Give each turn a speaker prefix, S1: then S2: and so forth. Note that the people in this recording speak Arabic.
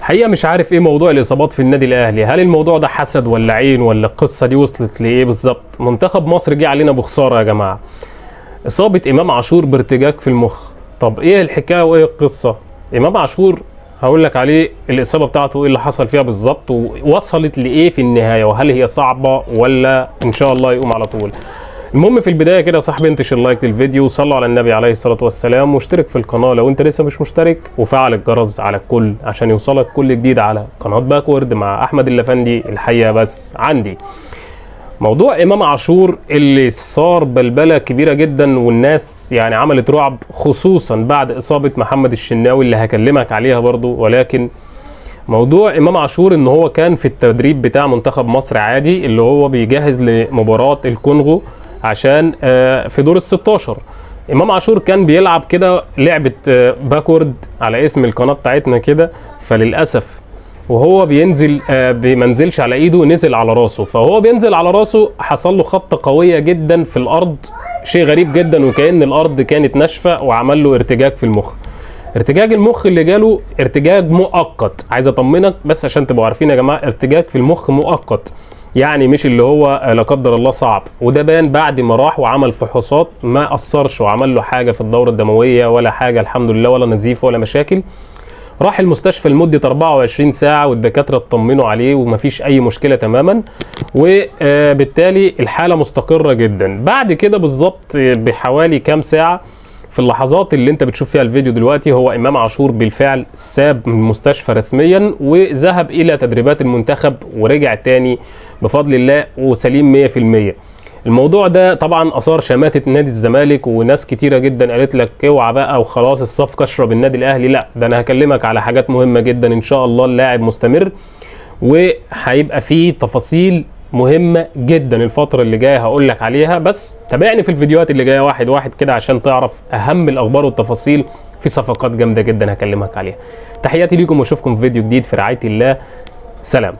S1: حقيقة مش عارف ايه موضوع الاصابات في النادي الاهلي، هل الموضوع ده حسد ولا عين ولا القصة دي وصلت لايه بالظبط؟ منتخب مصر جه علينا بخسارة يا جماعة. اصابة امام عاشور بارتجاج في المخ. طب ايه الحكاية وايه القصة؟ امام عاشور هقول لك عليه الاصابة بتاعته ايه اللي حصل فيها بالظبط ووصلت لايه في النهاية، وهل هي صعبة ولا ان شاء الله يقوم على طول. المهم في البدايه كده يا صاحبي انتشر لايك للفيديو وصلوا على النبي عليه الصلاه والسلام واشترك في القناه لو انت لسه مش مشترك، وفعل الجرس على الكل عشان يوصلك كل جديد على قناه باكورد مع احمد اللفندي. الحقيقه بس عندي موضوع امام عاشور اللي صار بلبله كبيره جدا والناس يعني عملت رعب، خصوصا بعد اصابه محمد الشناوي اللي هكلمك عليها برضو. ولكن موضوع امام عاشور ان هو كان في التدريب بتاع منتخب مصر عادي اللي هو بيجهز لمباراه الكونغو عشان في دور ال16. امام عاشور كان بيلعب كده لعبه باكورد على اسم القناه بتاعتنا كده، فللاسف وهو بينزل بيمنزلش على ايده، نزل على راسه. فهو بينزل على راسه حصل له خبطه قويه جدا في الارض، شيء غريب جدا وكأن الارض كانت ناشفه، وعمل له ارتجاج في المخ. ارتجاج المخ اللي جاله ارتجاج مؤقت، عايز اطمنك بس عشان تبقوا عارفين يا جماعه، ارتجاج في المخ مؤقت يعني مش اللي هو لا قدر الله صعب. وده بان بعد ما راح وعمل فحوصات ما اثرش وعمل له حاجه في الدوره الدمويه ولا حاجه الحمد لله، ولا نزيف ولا مشاكل. راح المستشفى لمده 24 ساعه والدكاتره اطمنوا عليه ومفيش اي مشكله تماما، وبالتالي الحاله مستقره جدا. بعد كده بالظبط بحوالي كام ساعه في اللحظات اللي انت بتشوف فيها الفيديو دلوقتي، هو امام عاشور بالفعل ساب من المستشفى رسميا وذهب الى تدريبات المنتخب ورجع تاني بفضل الله وسليم 100%. الموضوع ده طبعا اثار شماتة نادي الزمالك، وناس كتيره جدا قالت لك اوعى بقى وخلاص الصفقه اشرب النادي الاهلي. لا، ده انا هكلمك على حاجات مهمه جدا. ان شاء الله اللاعب مستمر وهيبقى فيه تفاصيل مهمة جدا الفترة اللي جاية هقول لك عليها، بس تابعني في الفيديوهات اللي جاية واحد واحد كده عشان تعرف أهم الأخبار والتفاصيل في صفقات جامدة جدا هكلمك عليها. تحياتي ليكم واشوفكم في فيديو جديد في رعاية الله. سلام.